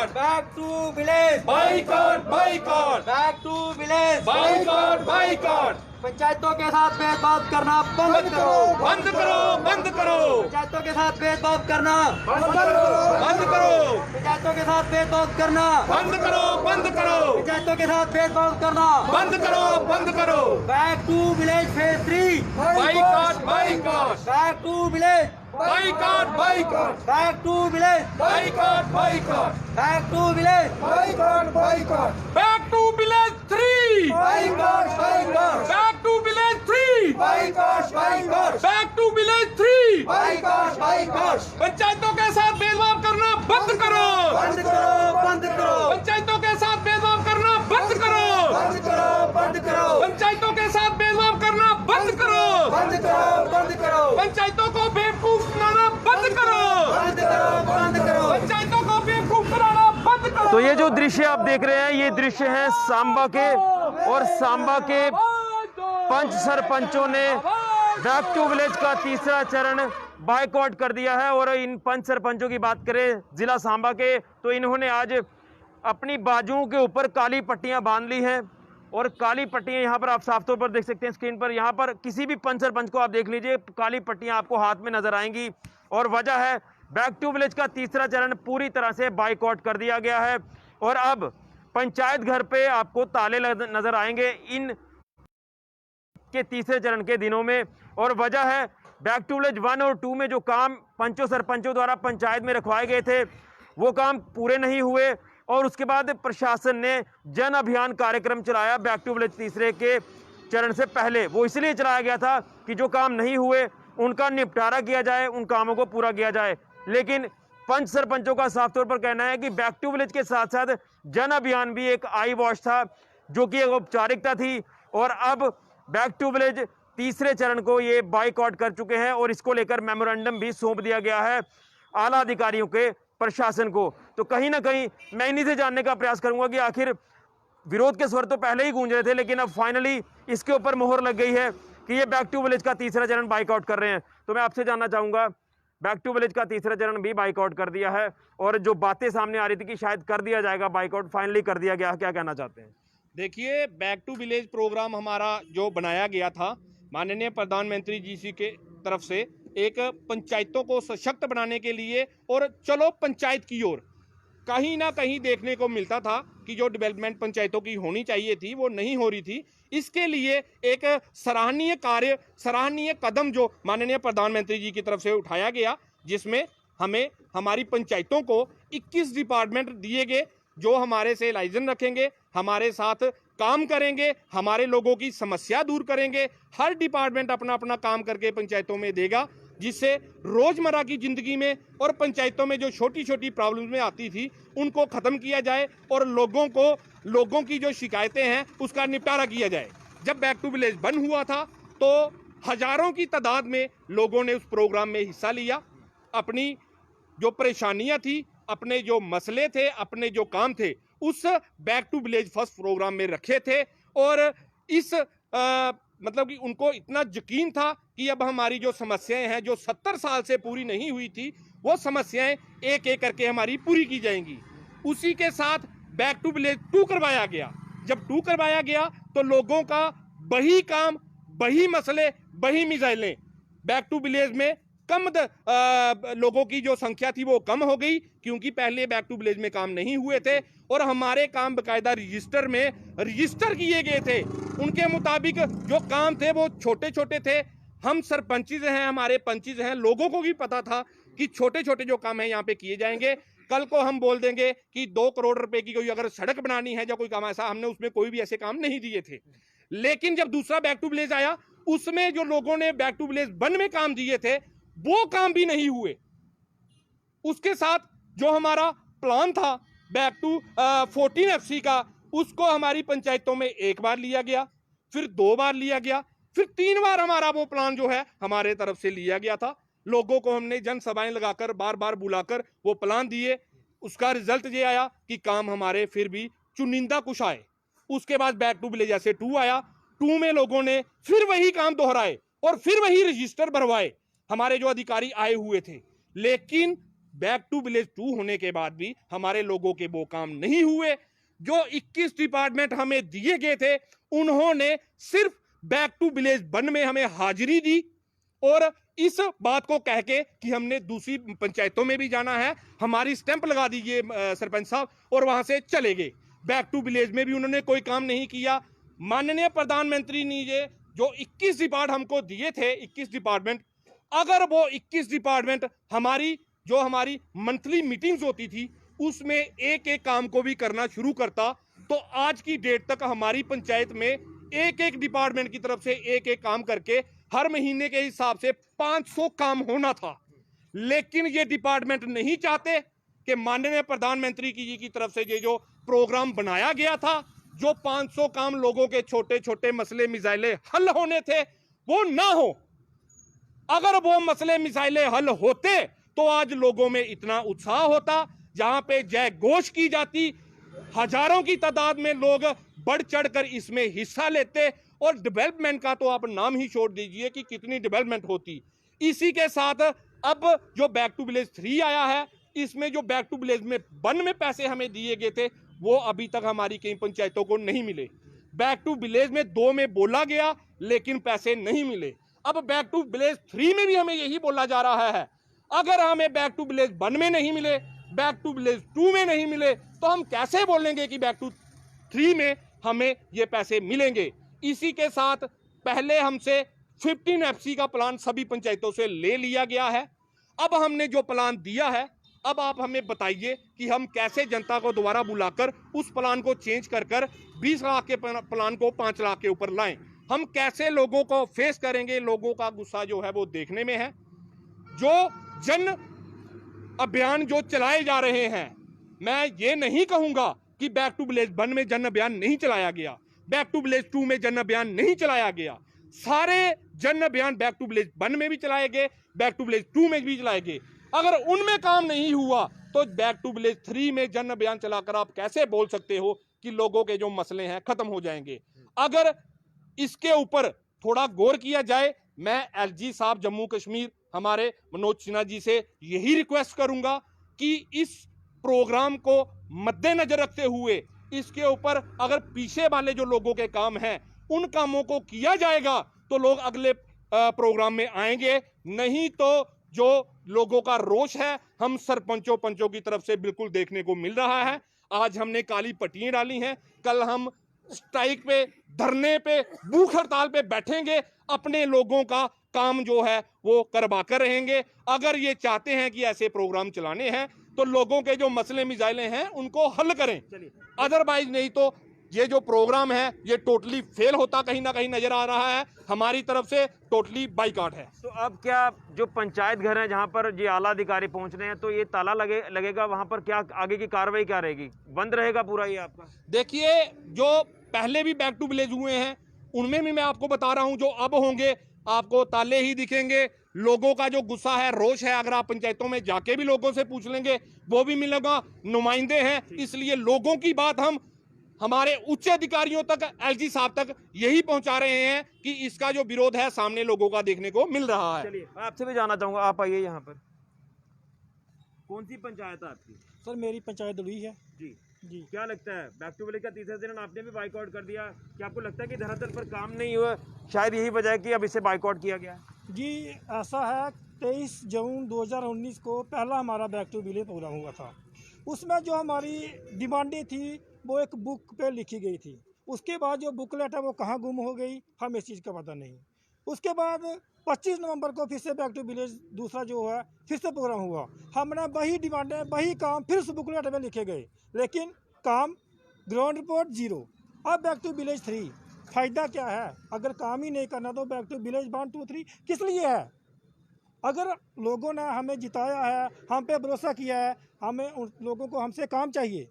Boycott, back to village, boycott, boycott, back to village, boycott, boycott. पंचायतों के साथ भेदभाव करना बंद करो, बंद करो, बंद करो, पंचायतों के साथ भेदभाव करना बंद करो, बंद करो, पंचायतों के साथ भेदभाव करना बंद करो, बंद करो, पंचायतों के साथ भेदभाव करना बंद करो, बंद करो। Back to village phase 3, boycott, boycott, back to village, boycott, boycott, back to village, boycott, boycott, back to village, boycott, boycott, back to village 3, boycott, boycott, back to village 3, boycott, boycott, back to village 3। Boycott, boycott, पंचायतों के साथ भेदभाव करना बंद करो, बंद करो, बंद करो, पंचायतों के साथ भेदभाव करना बंद करो, बंद करो, बंद करो, पंचायतों के साथ भेदभाव करना बंद करो, बंद करो, बंद करो, पंचायतों को बेवकूफ बनाना बंद करो, बंद करो, बंद करो, पंचायतों को बेवकूफ बनाना बंद करो। तो ये जो दृश्य आप देख रहे हैं, ये दृश्य है सांबा के, और सांबा के पंच सरपंचों ने बैक टू विलेज का तीसरा चरण बायकॉट कर दिया है। और इन पंच सरपंचों की बात करें जिला सांबा के, तो इन्होंने आज अपनी बाजुओं के ऊपर काली पट्टियां बांध ली हैं, और काली पट्टियां यहाँ पर आप साफ तौर पर देख सकते हैं स्क्रीन पर। यहाँ पर किसी भी पंच सरपंच को आप देख लीजिए, काली पट्टियां आपको हाथ में नजर आएंगी। और वजह है बैक टू विलेज का तीसरा चरण पूरी तरह से बायकॉट कर दिया गया है, और अब पंचायत घर पे आपको ताले नजर आएंगे इन के तीसरे चरण के दिनों में। और वजह है बैक टू विलेज 1 और 2 में जो काम पंचों सरपंचों द्वारा पंचायत में रखवाए गए थे, वो काम पूरे नहीं हुए, और उसके बाद प्रशासन ने जन अभियान कार्यक्रम चलाया बैक टू विलेज तीसरे के चरण से पहले। वो इसलिए चलाया गया था कि जो काम नहीं हुए उनका निपटारा किया जाए, उन कामों को पूरा किया जाए। लेकिन पंच सरपंचों का साफ तौर पर कहना है कि बैक टू विलेज के साथ साथ जन अभियान भी एक आई वॉश था, जो कि एक औपचारिकता थी, और अब बैक टू विलेज तीसरे चरण को ये बायकॉट कर चुके हैं, और इसको लेकर मेमोरेंडम भी सौंप दिया गया है आला अधिकारियों के प्रशासन को। तो कहीं ना कहीं मैं इन्हीं से जानने का प्रयास करूंगा कि आखिर विरोध के स्वर तो पहले ही गूंज रहे थे, लेकिन अब फाइनली इसके ऊपर मोहर लग गई है कि ये बैक टू विलेज का तीसरा चरण बायकॉट कर रहे हैं। तो मैं आपसे जानना चाहूंगा, बैक टू विलेज का तीसरा चरण भी बायकॉट कर दिया है, और जो बातें सामने आ रही थी कि शायद कर दिया जाएगा बायकॉट, फाइनली कर दिया गया, क्या कहना चाहते हैं? देखिए, बैक टू विलेज प्रोग्राम हमारा जो बनाया गया था माननीय प्रधानमंत्री जी के तरफ से, एक पंचायतों को सशक्त बनाने के लिए, और चलो पंचायत की ओर, कहीं ना कहीं देखने को मिलता था कि जो डेवलपमेंट पंचायतों की होनी चाहिए थी वो नहीं हो रही थी। इसके लिए एक सराहनीय कार्य, सराहनीय कदम जो माननीय प्रधानमंत्री जी की तरफ से उठाया गया, जिसमें हमें हमारी पंचायतों को 21 डिपार्टमेंट दिए गए जो हमारे से लाइजन रखेंगे, हमारे साथ काम करेंगे, हमारे लोगों की समस्या दूर करेंगे। हर डिपार्टमेंट अपना अपना काम करके पंचायतों में देगा, जिससे रोजमर्रा की जिंदगी में और पंचायतों में जो छोटी छोटी प्रॉब्लम्स में आती थी उनको खत्म किया जाए, और लोगों की जो शिकायतें हैं उसका निपटारा किया जाए। जब बैक टू विलेज बंद हुआ था तो हजारों की तादाद में लोगों ने उस प्रोग्राम में हिस्सा लिया, अपनी जो परेशानियां थी, अपने जो मसले थे, अपने जो काम थे, उस back to village first programme में रखे थे। और इस मतलब कि उनको इतना यकीन था कि अब हमारी जो समस्याएं हैं जो 70 साल से पूरी नहीं हुई थी, वो समस्याएं एक एक करके हमारी पूरी की जाएंगी। उसी के साथ बैक टू विलेज 2 करवाया गया। जब 2 करवाया गया तो लोगों का वही काम, वही मसले, वही मिसाइलें, बैक टू विलेज में कम लोगों की जो संख्या थी वो कम हो गई, क्योंकि पहले बैक टू विलेज में काम नहीं हुए थे, और हमारे काम बकायदा रजिस्टर में रजिस्टर किए गए थे। उनके मुताबिक जो काम थे वो छोटे छोटे थे। हम सरपंचीज हैं, हमारे पंचीज हैं, लोगों को भी पता था कि छोटे छोटे जो काम है यहाँ पे किए जाएंगे। कल को हम बोल देंगे कि 2 करोड़ रुपए की कोई अगर सड़क बनानी है या कोई काम ऐसा, हमने उसमें कोई भी ऐसे काम नहीं दिए थे। लेकिन जब दूसरा बैक टू विलेज आया, उसमें जो लोगों ने बैक टू विलेज 1 में काम दिए थे वो काम भी नहीं हुए। उसके साथ जो हमारा प्लान था बैक टू 14 FC का, उसको हमारी पंचायतों में 1 बार लिया गया, फिर 2 बार लिया गया, फिर 3 बार हमारा वो प्लान जो है हमारे तरफ से लिया गया था। लोगों को हमने जनसभाएं लगाकर बार बार बुलाकर वो प्लान दिए। उसका रिजल्ट ये आया कि काम हमारे फिर भी चुनिंदा कुछ आए। उसके बाद बैक टू विलेज जैसे 2 आया, 2 में लोगों ने फिर वही काम दोहराए और फिर वही रजिस्टर भरवाए, हमारे जो अधिकारी आए हुए थे। लेकिन बैक टू विलेज 2 होने के बाद भी हमारे लोगों के वो काम नहीं हुए। जो 21 डिपार्टमेंट हमें दिए गए थे, उन्होंने सिर्फ बैक टू विलेज 1 में हमें हाजिरी दी और इस बात को कह के कि हमने दूसरी पंचायतों में भी जाना है, हमारी स्टैंप लगा दीजिए सरपंच साहब, और वहां से चले गए। बैक टू विलेज में भी उन्होंने कोई काम नहीं किया। माननीय प्रधानमंत्री ने ये जो 21 डिपार्ट हमको दिए थे, 21 डिपार्टमेंट, अगर वो 21 डिपार्टमेंट हमारी मंथली मीटिंग्स होती थी उसमें एक एक काम को भी करना शुरू करता, तो आज की डेट तक हमारी पंचायत में एक एक डिपार्टमेंट की तरफ से एक एक काम करके हर महीने के हिसाब से 500 काम होना था। लेकिन ये डिपार्टमेंट नहीं चाहते कि माननीय प्रधानमंत्री जी की तरफ से ये जो प्रोग्राम बनाया गया था, जो 500 काम लोगों के छोटे छोटे मसले मिसाइलें हल होने थे, वो ना हो। अगर वो मसले मिसाइलें हल होते तो आज लोगों में इतना उत्साह होता, जहां पे जय घोष की जाती, हजारों की तादाद में लोग बढ़ चढ़कर इसमें हिस्सा लेते, और डेवलपमेंट का तो आप नाम ही छोड़ दीजिए कि कितनी डेवलपमेंट होती। इसी के साथ अब जो बैक टू विलेज 3 आया है, इसमें जो बैक टू विलेज में 1 में पैसे हमें दिए गए थे, वो अभी तक हमारी कई पंचायतों को नहीं मिले। बैक टू विलेज में 2 में बोला गया लेकिन पैसे नहीं मिले। अब बैक टू विलेज 3 में भी हमें यही बोला जा रहा है, अगर हमें बैक टू विलेज 1 में नहीं मिले, बैक टू विलेज 2 में नहीं मिले, तो हम कैसे बोलेंगे कि बैक टू 3 में हमें ये पैसे मिलेंगे। इसी के साथ पहले हमसे 15 FC का प्लान सभी पंचायतों से ले लिया गया है। अब हमने जो प्लान दिया है, अब आप हमें बताइए कि हम कैसे जनता को दोबारा बुलाकर उस प्लान को चेंज कर 20 लाख के प्लान को 5 लाख के ऊपर लाएं। हम कैसे लोगों को फेस करेंगे। लोगों का गुस्सा जो है वो देखने में है। जो जन अभियान जो चलाए जा रहे हैं, मैं ये नहीं कहूंगा कि बैक टू विलेज 1 में जन अभियान नहीं चलाया गया, बैक टू विलेज 2 में जन अभियान नहीं चलाया गया। सारे जन अभियान बैक टू विलेज 1 में भी चलाए गए, बैक टू विलेज 2 में भी चलाए गए। अगर उनमें काम नहीं हुआ तो बैक टू विलेज 3 में जन अभियान चलाकर आप कैसे बोल सकते हो कि लोगों के जो मसले हैं खत्म हो जाएंगे। अगर इसके ऊपर थोड़ा गौर किया जाए, मैं LG साहब जम्मू कश्मीर हमारे मनोज सिन्हा जी से यही रिक्वेस्ट करूंगा कि इस प्रोग्राम को मद्देनजर रखते हुए इसके ऊपर अगर पीछे वाले जो लोगों के काम हैं उन कामों को किया जाएगा तो लोग अगले प्रोग्राम में आएंगे। नहीं तो जो लोगों का रोष है हम सरपंचों पंचों की तरफ से बिल्कुल देखने को मिल रहा है। आज हमने काली पट्टियां डाली हैं, कल हम स्ट्राइक पे, धरने पे, भूख हड़ताल पे बैठेंगे, अपने लोगों का काम जो है वो करवा कर रहेंगे। अगर ये चाहते हैं कि ऐसे प्रोग्राम चलाने हैं तो लोगों के जो मसले मिसाइलें हैं उनको हल करें, अदरवाइज नहीं तो ये जो प्रोग्राम है ये टोटली फेल होता कहीं ना कहीं नजर आ रहा है। हमारी तरफ से टोटली बाइकआउट है। तो अब क्या जो पंचायत घर है जहां पर ये आला अधिकारी पहुंच रहे हैं, तो ये ताला लगेगा वहां पर, क्या आगे की कार्रवाई क्या रहेगी? बंद रहेगा पूरा ये आपका? देखिए, जो पहले भी बैक टू विलेज हुए हैं उनमें भी मैं आपको बता रहा हूं, जो अब होंगे आपको ताले ही दिखेंगे। लोगों का जो गुस्सा है, रोष है, अगर आप पंचायतों में जाके भी लोगों से पूछ लेंगे वो भी मिलेगा। नुमाइंदे हैं, इसलिए लोगों की बात हम हमारे उच्च अधिकारियों तक, LG साहब तक यही पहुंचा रहे हैं कि इसका जो विरोध है सामने लोगों का देखने को मिल रहा है। चलिए, आपसे भी जानना चाहूंगा, आप आइए यहाँ पर। कौन सी पंचायत है आपकी? सर मेरी पंचायत दुड़ी है जी जी। क्या लगता है बैक टू विलेज का तीसरा दिन आपने भी बाइकआउट कर दिया, क्या आपको लगता है कि धरातल पर काम नहीं हुआ, शायद यही वजह है कि अब इसे बाइकआउट किया गया? जी ऐसा है, 23 जून 2019 को पहला हमारा बैक टू विलेज प्रोग्राम हुआ था। उसमें जो हमारी डिमांडें थी वो एक बुक पे लिखी गई थी। उसके बाद जो बुकलेट है वो कहाँ गुम हो गई, हमें इस चीज़ का पता नहीं। उसके बाद 25 नवंबर को फिर से बैक टू विलेज दूसरा जो है फिर से प्रोग्राम हुआ। हमने वही डिमांडें, वही काम फिर उस बुकलेट में लिखे गए, लेकिन काम ग्राउंड रिपोर्ट 0। अब बैक टू विलेज 3 फ़ायदा क्या है? अगर काम ही नहीं करना तो बैक टू विलेज 1 2 3 किस लिए है? अगर लोगों ने हमें जिताया है, हम पे भरोसा किया है, हमें उन लोगों को हमसे काम चाहिए,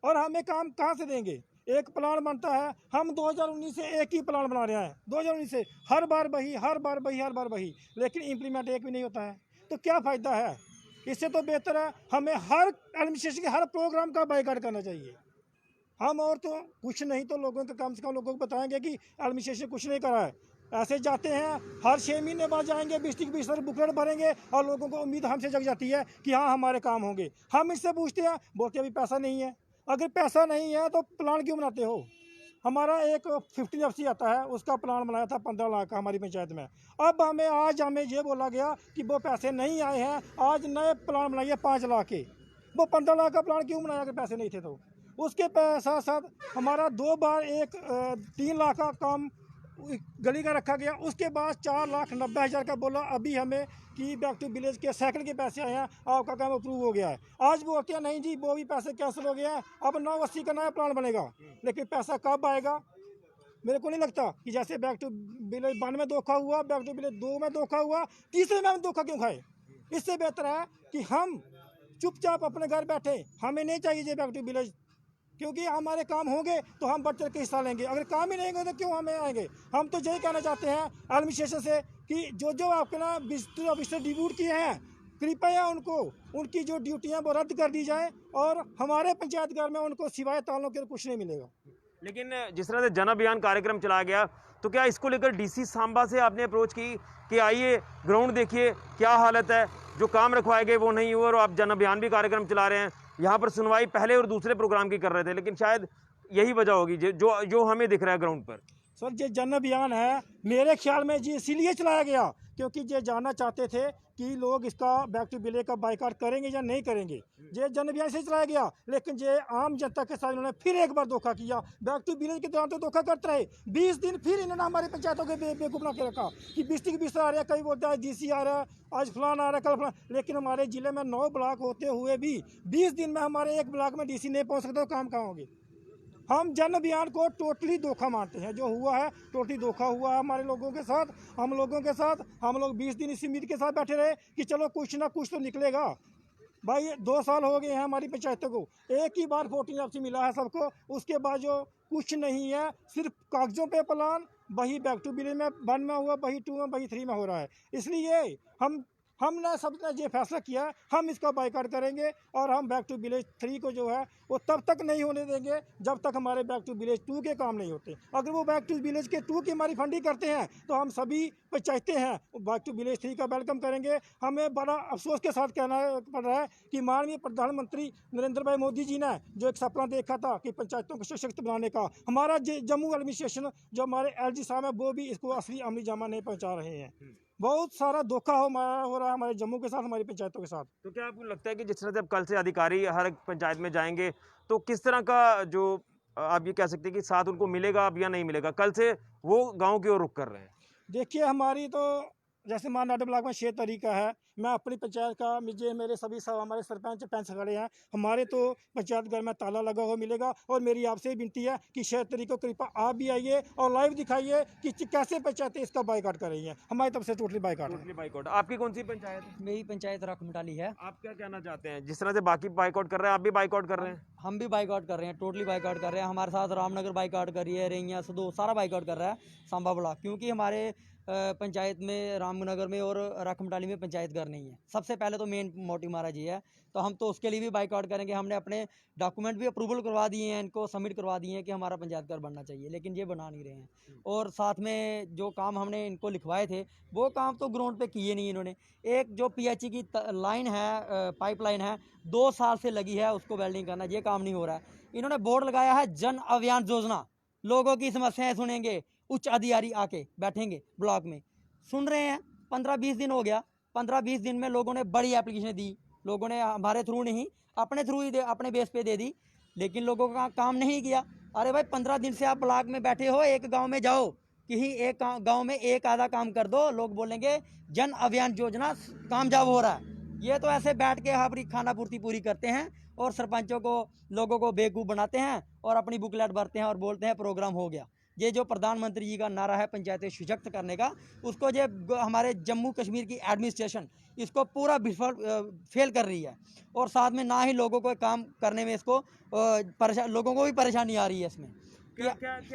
और हमें काम कहाँ से देंगे? एक प्लान बनता है, हम 2019 से एक ही प्लान बना रहे हैं, 2019 से हर बार वही, लेकिन इम्प्लीमेंट एक भी नहीं होता है। तो क्या फ़ायदा है? इससे तो बेहतर है हमें हर एडमिनिस्ट्रेशन के हर प्रोग्राम का बाइकआउट करना चाहिए। हम और तो कुछ नहीं तो लोगों के कम से कम लोगों को बताएंगे कि एडमिनिस्ट्रेशन कुछ नहीं करा है। ऐसे जाते हैं, हर 6 महीने बाद जाएंगे, 20 बुकलेट भरेंगे और लोगों को उम्मीद हमसे जग जाती है कि हाँ हमारे काम होंगे। हम इससे पूछते हैं, बोलते अभी पैसा नहीं है। अगर पैसा नहीं है तो प्लान क्यों बनाते हो? हमारा एक 15 FC आता है, उसका प्लान बनाया था 15 लाख का हमारी पंचायत में। अब आज हमें ये बोला गया कि वो पैसे नहीं आए हैं, आज नए प्लान बनाइए 5 लाख के। वो 15 लाख का प्लान क्यों बनाया अगर पैसे नहीं थे तो? उसके साथ साथ हमारा 2 बार 3 लाख का काम गली का रखा गया, उसके बाद 4,90,000 का बोला अभी हमें कि बैक टू विलेज के साइकिल के पैसे आए हैं, आपका काम अप्रूव हो गया है। आज वो क्या नहीं जी, वो भी पैसे कैंसिल हो गया है, अब 980 का नया प्लान बनेगा। लेकिन पैसा कब आएगा? मेरे को नहीं लगता कि जैसे बैक टू विलेज 1 में धोखा हुआ, बैक टू विलेज 2 में धोखा हुआ, तीसरे में हम धोखा क्यों खाए? इससे बेहतर है कि हम चुपचाप अपने घर बैठे, हमें नहीं चाहिए ये बैक टू विलेज, क्योंकि हमारे काम होंगे तो हम बढ़ चढ़ के हिस्सा लेंगे। अगर काम ही नहीं होंगे तो क्यों हमें आएंगे? हम तो यही कहना चाहते हैं एडमिनिस्ट्रेशन से कि जो आपके ना विजिटिंग ऑफिसर डिप्यूट किए हैं, कृपया उनकी जो ड्यूटियां वो रद्द कर दी जाए और हमारे पंचायत घर में उनको सिवाय तालों के कुछ नहीं मिलेगा। लेकिन जिस तरह से जन अभियान कार्यक्रम चलाया गया, तो क्या इसको लेकर डीसी सांबा से आपने अप्रोच की कि आइए ग्राउंड देखिए क्या हालत है, जो काम रखवाए गए वो नहीं हुआ और आप जन अभियान भी कार्यक्रम चला रहे हैं? यहाँ पर सुनवाई पहले और दूसरे प्रोग्राम की कर रहे थे, लेकिन शायद यही वजह होगी जो हमें दिख रहा है ग्राउंड पर। सर ये जन अभियान है, मेरे ख्याल में जी इसीलिए चलाया गया क्योंकि ये जानना चाहते थे कि लोग इसका बैक टू विलेज का बाइकाट करेंगे या नहीं करेंगे। ये जन अभियान से चलाया गया, लेकिन ये आम जनता के साथ इन्होंने फिर एक बार धोखा किया। बैक टू विलेज के दौरान तो धोखा करते रहे, 20 दिन फिर इन्होंने हमारी पंचायतों के बेवकूफ़ बना के रखा कि 20 आ रहा है, कहीं बोलता है डीसी आ रहा है, आज फलान आ रहा है, कल फलान। लेकिन हमारे जिले में 9 ब्लॉक होते हुए भी 20 दिन में हमारे एक ब्लॉक में डीसी नहीं पहुँच सकते, तो काम कहाँ होंगे? हम जन अभियान को टोटली धोखा मानते हैं। जो हुआ है टोटली धोखा हुआ है हमारे लोगों के साथ, हम लोगों के साथ। हम लोग 20 दिन इसी उम्मीद के साथ बैठे रहे कि चलो कुछ ना कुछ तो निकलेगा। भाई 2 साल हो गए हैं हमारी पंचायतों को, एक ही बार 14 FC मिला है सबको, उसके बाद जो कुछ नहीं है, सिर्फ कागजों पे प्लान, वही बैक टू विलेज में 1 में हुआ, वही 2 में, वही 3 में हो रहा है। इसलिए हमने सबने ये फैसला किया, हम इसका बाइकाट करेंगे और हम बैक टू विलेज 3 को जो है वो तब तक नहीं होने देंगे जब तक हमारे बैक टू विलेज 2 के काम नहीं होते। अगर वो बैक टू विलेज के 2 की हमारी फंडिंग करते हैं तो हम सभी पंचायतें हैं बैक टू विलेज 3 का वेलकम करेंगे। हमें बड़ा अफसोस के साथ कहना पड़ रहा है कि माननीय प्रधानमंत्री नरेंद्र भाई मोदी जी ने जो एक सपना देखा था कि पंचायतों को सशक्त बनाने का, हमारा जम्मू एडमिनिस्ट्रेशन जो हमारे LG साहब है वो भी इसको असली अमली जामा नहीं पहुँचा रहे हैं। बहुत सारा धोखा हो रहा है हमारे जम्मू के साथ, हमारी पंचायतों के साथ। तो क्या आपको लगता है कि जिस तरह से अब कल से अधिकारी हर एक पंचायत में जाएंगे, तो किस तरह का जो आप ये कह सकते हैं कि साथ उनको मिलेगा अब या नहीं मिलेगा? कल से वो गांव की ओर रुख कर रहे हैं। देखिए हमारी तो जैसे मानाडा ब्लॉक में 6 तरीका है, मैं अपनी पंचायत का मुझे मेरे सभी सब हमारे सरपंच पैंच खड़े हैं, हमारे तो पंचायत घर में ताला लगा हुआ मिलेगा। और मेरी आपसे विनती है कि 6 तरीकों कृपा आप भी आइए और लाइव दिखाइए कि कैसे पंचायतें इसका बाइकाट कर रही हैं। हमारी तरफ से टोटली बाइकाट। आपकी कौन सी पंचायत है? मेरी पंचायत रखमटाली है। आप क्या कहना चाहते हैं? जिस तरह से बाकी बाइकआउट कर रहे हैं, आप भी बाइकआउट कर रहे हैं? हम भी बाइकआउट कर रहे हैं, टोटली बाइकआउट कर रहे हैं। हमारे साथ रामनगर बाइकआउट कर रही है, रेंगिया सदो सारा बाइकआउट कर रहा है सांबा ब्लॉक, क्योंकि हमारे पंचायत में रामनगर में और रखमटाली में पंचायत घर नहीं है। सबसे पहले तो मेन मोटिव हमारा ये है, तो हम तो उसके लिए भी बाइकआउट करेंगे। हमने अपने डॉक्यूमेंट भी अप्रूवल करवा दिए हैं, इनको सबमिट करवा दिए हैं कि हमारा पंचायत घर बनना चाहिए, लेकिन ये बना नहीं रहे हैं। और साथ में जो काम हमने इनको लिखवाए थे वो काम तो ग्राउंड पे किए नहीं इन्होंने। एक जो PHE की लाइन है, पाइप लाइन है, 2 साल से लगी है, उसको वेल्डिंग करना, ये काम नहीं हो रहा है। इन्होंने बोर्ड लगाया है जन अभियान योजना, लोगों की समस्याएं सुनेंगे, उच्च अधिकारी आके बैठेंगे ब्लॉक में, सुन रहे हैं। 15-20 दिन हो गया, 15-20 दिन में लोगों ने बड़ी एप्लीकेशन दी, लोगों ने हमारे थ्रू नहीं अपने थ्रू ही अपने बेस पे दे दी, लेकिन लोगों का काम नहीं किया। अरे भाई 15 दिन से आप ब्लॉक में बैठे हो, एक गांव में जाओ, कहीं एक गांव में एक आधा काम कर दो, लोग बोलेंगे जन अभियान योजना कामयाब हो रहा है। ये तो ऐसे बैठ के अपनी खाना पूर्ति पूरी करते हैं और सरपंचों को, लोगों को बेवकूफ़ बनाते हैं और अपनी बुकलेट भरते हैं और बोलते हैं प्रोग्राम हो गया। ये जो प्रधानमंत्री जी का नारा है पंचायतें सशक्त करने का, उसको ये हमारे जम्मू कश्मीर की एडमिनिस्ट्रेशन इसको पूरा फेल कर रही है। और साथ में ना ही लोगों को काम करने में इसको लोगों को भी परेशानी आ रही है इसमें। क्या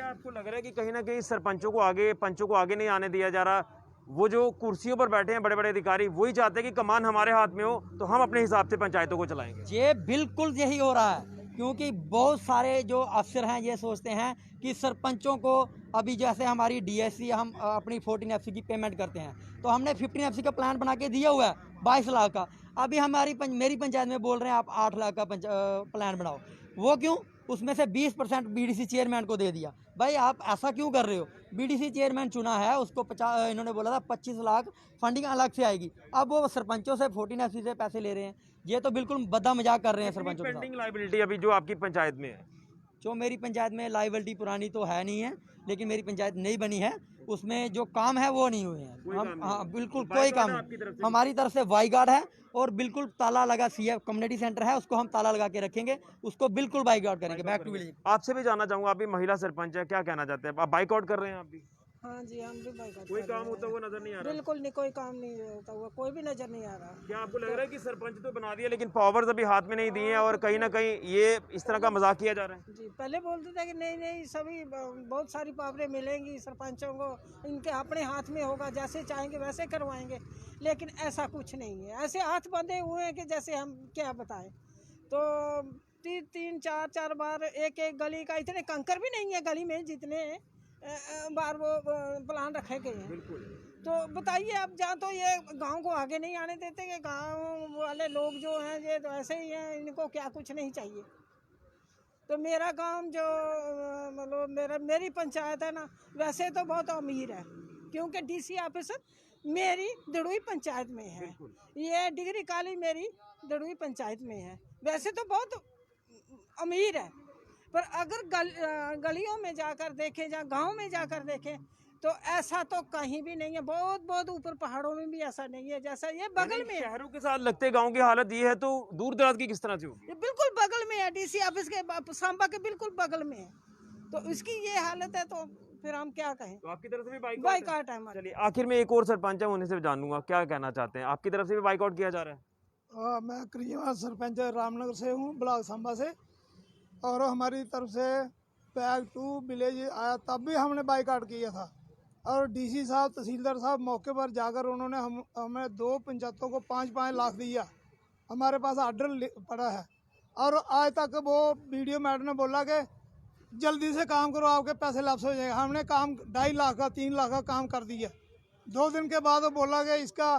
आपको लग रहा है कि कहीं ना कहीं सरपंचों को आगे, पंचों को आगे नहीं आने दिया जा रहा? वो जो कुर्सियों पर बैठे हैं बड़े बड़े अधिकारी, वही चाहते हैं कि कमान हमारे हाथ में हो तो हम अपने हिसाब से पंचायतों को चलाएंगे। ये बिल्कुल यही हो रहा है। क्योंकि बहुत सारे जो अफसर हैं ये सोचते हैं कि सरपंचों को अभी जैसे हमारी डीएससी हम अपनी 14 एफसी की पेमेंट करते हैं, तो हमने 15 एफसी का प्लान बना के दिया हुआ है 22 लाख का। अभी मेरी पंचायत में बोल रहे हैं आप 8 लाख का प्लान बनाओ। वो क्यों? उसमें से 20% बीडीसी चेयरमैन को दे दिया। भाई आप ऐसा क्यों कर रहे हो? बीडीसी चेयरमैन चुना है, उसको 50 इन्होंने बोला था 25 लाख फंडिंग अलग से आएगी। अब वो सरपंचों से 14 एफसी से पैसे ले रहे हैं। ये तो बिल्कुल बद्दा मजाक कर रहे हैं सरपंचों के साथ। पेंडिंग लायबिलिटी अभी जो आपकी पंचायत में है? जो मेरी पंचायत में लायबिलिटी पुरानी तो है नहीं है, लेकिन मेरी पंचायत नई बनी है, उसमें जो काम है वो नहीं हुए हैं। हम हाँ बिल्कुल कोई काम नहीं। हमारी तरफ से वाई गार्ड है और बिल्कुल ताला लगा, सीएफ कम्युनिटी सेंटर है, उसको हम ताला लगा के रखेंगे, उसको बिल्कुल बाइक आउट करेंगे। Back to village. आपसे भी जानना चाहूंगा, आप भी महिला सरपंच है, क्या कहना चाहते हैं? आप बाइक आउट कर रहे हैं आप भी? हाँ जी, हम भी बाइकआउट कोई कर काम रहे होता हैं। हुआ नजर नहीं आ रहा? बिल्कुल नहीं, कोई काम नहीं होता हुआ, कोई भी नजर नहीं आ रहा। क्या आपको लग रहा है कि सरपंच तो बना दिया लेकिन पावर्स अभी हाथ में नहीं दिए हैं और कहीं ना कहीं ये इस तरह का मजाक किया जा रहा है? जी, पहले बोलते थे कि नहीं नहीं सभी बहुत सारी पावरें मिलेंगी सरपंचों को, इनके अपने हाथ में होगा, जैसे चाहेंगे वैसे करवाएंगे, लेकिन ऐसा कुछ नहीं है। ऐसे हाथ बंधे हुए हैं कि जैसे हम क्या बताएं। तो तीन चार बार एक गली का, इतने कंकर भी नहीं है गली में जितने बार वो प्लान रखे गए हैं। तो बताइए अब, जहाँ तो ये गांव को आगे नहीं आने देते कि गांव वाले लोग जो हैं ये तो ऐसे ही हैं, इनको क्या कुछ नहीं चाहिए। तो मेरा गांव जो मतलब मेरी पंचायत है ना, वैसे तो बहुत अमीर है, क्योंकि डीसी ऑफिसर मेरी दड़ुई पंचायत में है, ये डिग्री कॉलेज मेरी दड़ुई पंचायत में है। वैसे तो बहुत अमीर है, पर अगर गलियों में जाकर देखें या गांव में जाकर देखें तो ऐसा तो कहीं भी नहीं है। बहुत बहुत ऊपर पहाड़ों में भी ऐसा नहीं है जैसा ये बगल में है। शहरों के साथ लगते गांव की हालत ये है, तो दूर दराज की किस तरह से होगी? ये बिल्कुल बगल में है, डीसी ऑफिस के सांबा के बिल्कुल बगल में है, तो इसकी ये हालत है, तो फिर हम क्या कहें। तो आपकी तरफ से भी बाइकआउट है हमारा। चलिए आखिर में एक और सरपंच है, उन्हें से जानूंगा क्या कहना चाहते हैं। आपकी तरफ से भी बाइकआउट किया जा रहा है? मैं करीमा सरपंच रामनगर से हूँ, ब्लॉक सांबा से, और हमारी तरफ से बैक टू विलेज आया तब भी हमने बाइकआउट किया था, और डीसी साहब तहसीलदार साहब मौके पर जाकर उन्होंने हमें 2 पंचायतों को 5-5 लाख दिया। हमारे पास ऑर्डर पड़ा है, और आज तक वो वीडियो मैडम ने बोला कि जल्दी से काम करो, आपके पैसे वापस हो जाएंगे। हमने काम 2.5 लाख का 3 लाख का काम कर दिया। 2 दिन के बाद वो बोला कि इसका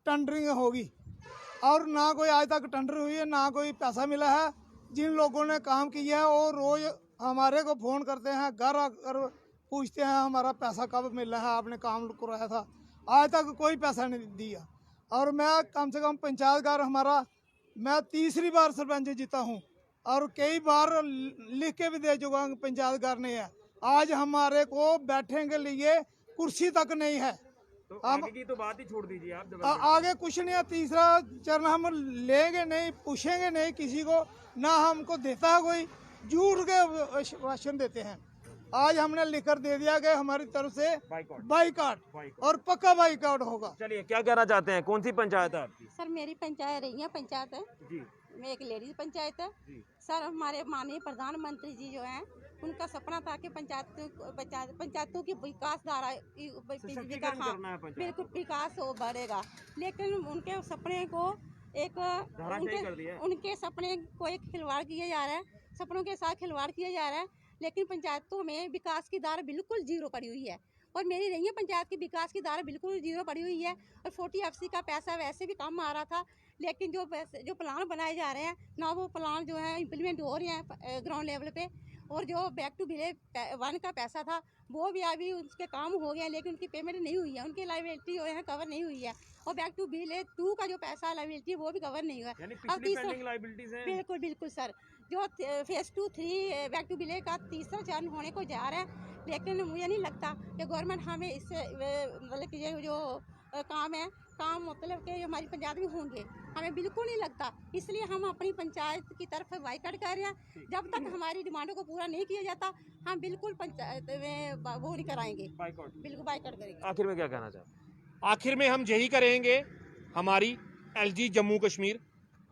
टेंडरिंग होगी, और ना कोई आज तक टेंडर हुई है, ना कोई पैसा मिला है। जिन लोगों ने काम किया है वो रोज़ हमारे को फ़ोन करते हैं, घर आकर पूछते हैं हमारा पैसा कब मिला है, आपने काम कराया था। आज तक कोई पैसा नहीं दिया। और मैं कम से कम पंचायत घर हमारा, मैं 3री बार सरपंच जीता हूँ, और कई बार लिख के भी दे चुका हूँ पंचायत घर नहीं है। आज हमारे को बैठने के लिए कुर्सी तक नहीं है। तो आगे की तो बात ही छोड़ दीजिए आप। आगे कुछ नहीं है। 3रा चरण हम लेंगे नहीं, पूछेंगे नहीं किसी को, ना हमको देता है कोई, झूठ के भाषण देते हैं। आज हमने लिखकर दे दिया कि हमारी तरफ से बाइकआउट, और पक्का बाइकआउट होगा। चलिए क्या कहना चाहते हैं, कौन सी पंचायत है आपकी? सर मेरी पंचायत रही पंचायत है जी, मैं एक लेडीज पंचायत है जी। सर हमारे माननीय प्रधानमंत्री जी जो हैं, उनका सपना था कि पंचायतों की विकास धारा बिल्कुल विकास हो बढ़ेगा, लेकिन उनके सपने को उनके सपने को एक खिलवाड़ किया जा रहा है, सपनों के साथ खिलवाड़ किया जा रहा है। लेकिन पंचायतों में विकास की धारा बिल्कुल जीरो पड़ी हुई है, और मेरी रही है पंचायत की विकास की धारा बिल्कुल जीरो पड़ी हुई है। और 40 एफसी का पैसा वैसे भी कम आ रहा था, लेकिन जो प्लान बनाए जा रहे हैं ना, वो प्लान जो है इम्प्लीमेंट हो रहे हैं ग्राउंड लेवल पे। और जो बैक टू विलेज 1 का पैसा था वो भी अभी उसके काम हो गया, लेकिन उनकी पेमेंट नहीं हुई है, उनकी लायबिलिटी जो है कवर नहीं हुई है। और बैक टू विलेज 2 का जो पैसा लायबिलिटी वो भी कवर नहीं हुआ है। बिल्कुल बिल्कुल सर, जो फेज 2, 3 बैक टू विलेज का 3रा चरण होने को जा रहा है, लेकिन मुझे नहीं लगता कि गवर्नमेंट हमें इससे मतलब कि ये जो काम मतलब कि हमारी पंचायत में होंगे, हमें बिल्कुल नहीं लगता। इसलिए हम अपनी पंचायत की तरफ बाइकआउट कर रहे हैं। जब तक हमारी डिमांडों को पूरा नहीं किया जाता, हम बिल्कुल पंचायत में वो नहीं कराएंगे, बिल्कुल बाइकआउट करेंगे। आखिर में क्या कहना चाहते हैं? आखिर में हम यही करेंगे, हमारी एलजी जम्मू कश्मीर,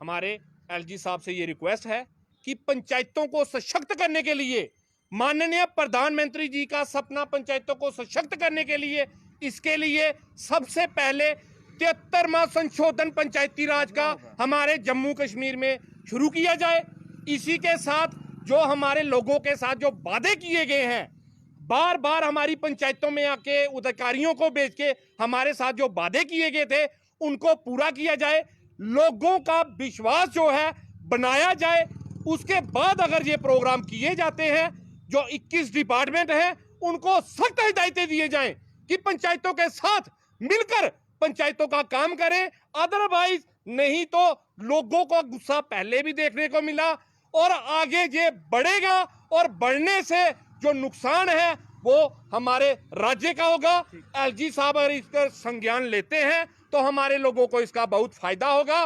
हमारे एलजी साहब से ये रिक्वेस्ट है कि पंचायतों को सशक्त करने के लिए, माननीय प्रधानमंत्री जी का सपना पंचायतों को सशक्त करने के लिए, इसके लिए सबसे पहले 73वां संशोधन पंचायती राज का हमारे जम्मू कश्मीर में शुरू किया जाए। इसी के साथ जो हमारे लोगों के साथ जो वादे किए गए हैं, बार बार हमारी पंचायतों में आके अधिकारियों को भेज के हमारे साथ जो वादे किए गए थे उनको पूरा किया जाए, लोगों का विश्वास जो है बनाया जाए। उसके बाद अगर ये प्रोग्राम किए जाते हैं, जो 21 डिपार्टमेंट हैं उनको सख्त हिदायतें दिए जाएं कि पंचायतों के साथ मिलकर पंचायतों का काम करें। अदरवाइज नहीं तो लोगों का गुस्सा पहले भी देखने को मिला और आगे ये बढ़ेगा और बढ़ने से जो नुकसान है वो हमारे राज्य का होगा। एलजी साहब अगर इसका संज्ञान लेते हैं तो हमारे लोगों को इसका बहुत फायदा होगा।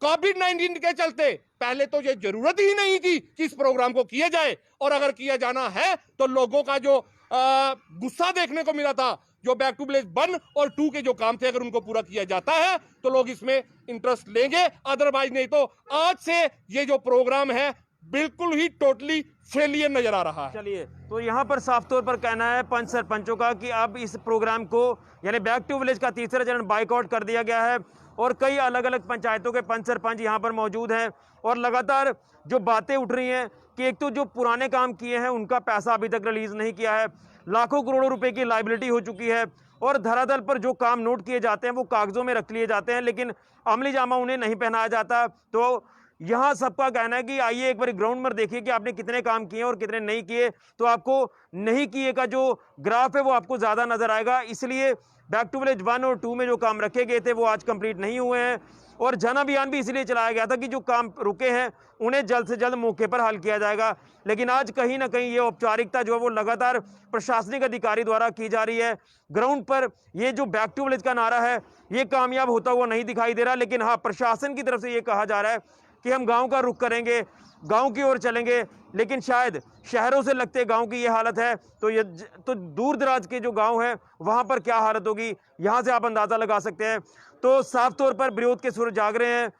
कोविड-19 के चलते पहले तो ये जरूरत ही नहीं थी कि इस प्रोग्राम को किया जाए, और अगर किया जाना है तो लोगों का जो गुस्सा देखने को मिला था, जो बैक टू विलेज 1 और 2 के जो काम थे, अगर उनको पूरा किया जाता है तो लोग इसमें इंटरेस्ट लेंगे। अदरवाइज नहीं तो आज से ये जो प्रोग्राम है बिल्कुल ही टोटली फेलियर नजर आ रहा है। चलिए, तो यहाँ पर साफ तौर पर कहना है पंच सरपंचों का कि अब इस प्रोग्राम को यानी बैक टू विलेज का तीसरा चरण बाइकआउट कर दिया गया है और कई अलग अलग पंचायतों के पंच सरपंच यहाँ पर मौजूद हैं और लगातार जो बातें उठ रही हैं कि एक तो जो पुराने काम किए हैं उनका पैसा अभी तक रिलीज नहीं किया है, लाखों करोड़ों रुपए की लाइबिलिटी हो चुकी है और धरातल पर जो काम नोट किए जाते हैं वो कागजों में रख लिए जाते हैं लेकिन अमली जामा उन्हें नहीं पहनाया जाता। तो यहाँ सबका कहना है कि आइए एक बार ग्राउंड पर देखिए कि आपने कितने काम किए और कितने नहीं किए, तो आपको नहीं किए का जो ग्राफ है वो आपको ज़्यादा नजर आएगा। इसलिए बैक टू विलेज 1 और 2 में जो काम रखे गए थे वो आज कंप्लीट नहीं हुए हैं और जन अभियान भी इसलिए चलाया गया था कि जो काम रुके हैं उन्हें जल्द से जल्द मौके पर हल किया जाएगा। लेकिन आज कहीं ना कहीं ये औपचारिकता जो है वो लगातार प्रशासनिक अधिकारी द्वारा की जा रही है। ग्राउंड पर ये जो बैक टू विलेज का नारा है ये कामयाब होता हुआ नहीं दिखाई दे रहा, लेकिन हाँ, प्रशासन की तरफ से ये कहा जा रहा है कि हम गांव का रुख करेंगे, गांव की ओर चलेंगे, लेकिन शायद शहरों से लगते गांव की ये हालत है तो दूर दराज के जो गांव हैं वहां पर क्या हालत होगी, यहां से आप अंदाजा लगा सकते हैं। तो साफ तौर पर विरोध के सुर जाग रहे हैं,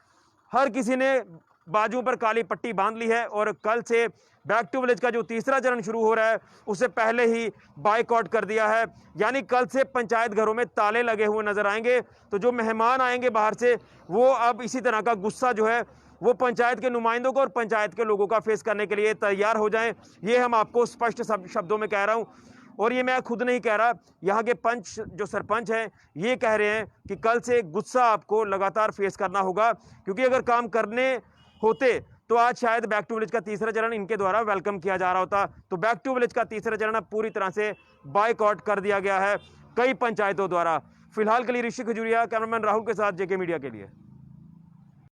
हर किसी ने बाजुओं पर काली पट्टी बांध ली है और कल से बैक टू विलेज का जो तीसरा चरण शुरू हो रहा है उसे पहले ही बाइकआउट कर दिया है। यानी कल से पंचायत घरों में ताले लगे हुए नजर आएंगे, तो जो मेहमान आएंगे बाहर से वो अब इसी तरह का गुस्सा जो है वो पंचायत के नुमाइंदों को और पंचायत के लोगों का फेस करने के लिए तैयार हो जाएं। ये हम आपको स्पष्ट शब्दों में कह रहा हूं और ये मैं खुद नहीं कह रहा, यहाँ के पंच जो सरपंच हैं ये कह रहे हैं कि कल से गुस्सा आपको लगातार फेस करना होगा, क्योंकि अगर काम करने होते तो आज शायद बैक टू विलेज का तीसरा चरण इनके द्वारा वेलकम किया जा रहा होता। तो बैक टू विलेज का तीसरा चरण पूरी तरह से बाइकआउट कर दिया गया है कई पंचायतों द्वारा। फिलहाल के लिए ऋषि खजूरिया, कैमरामैन राहुल के साथ जेके मीडिया के लिए।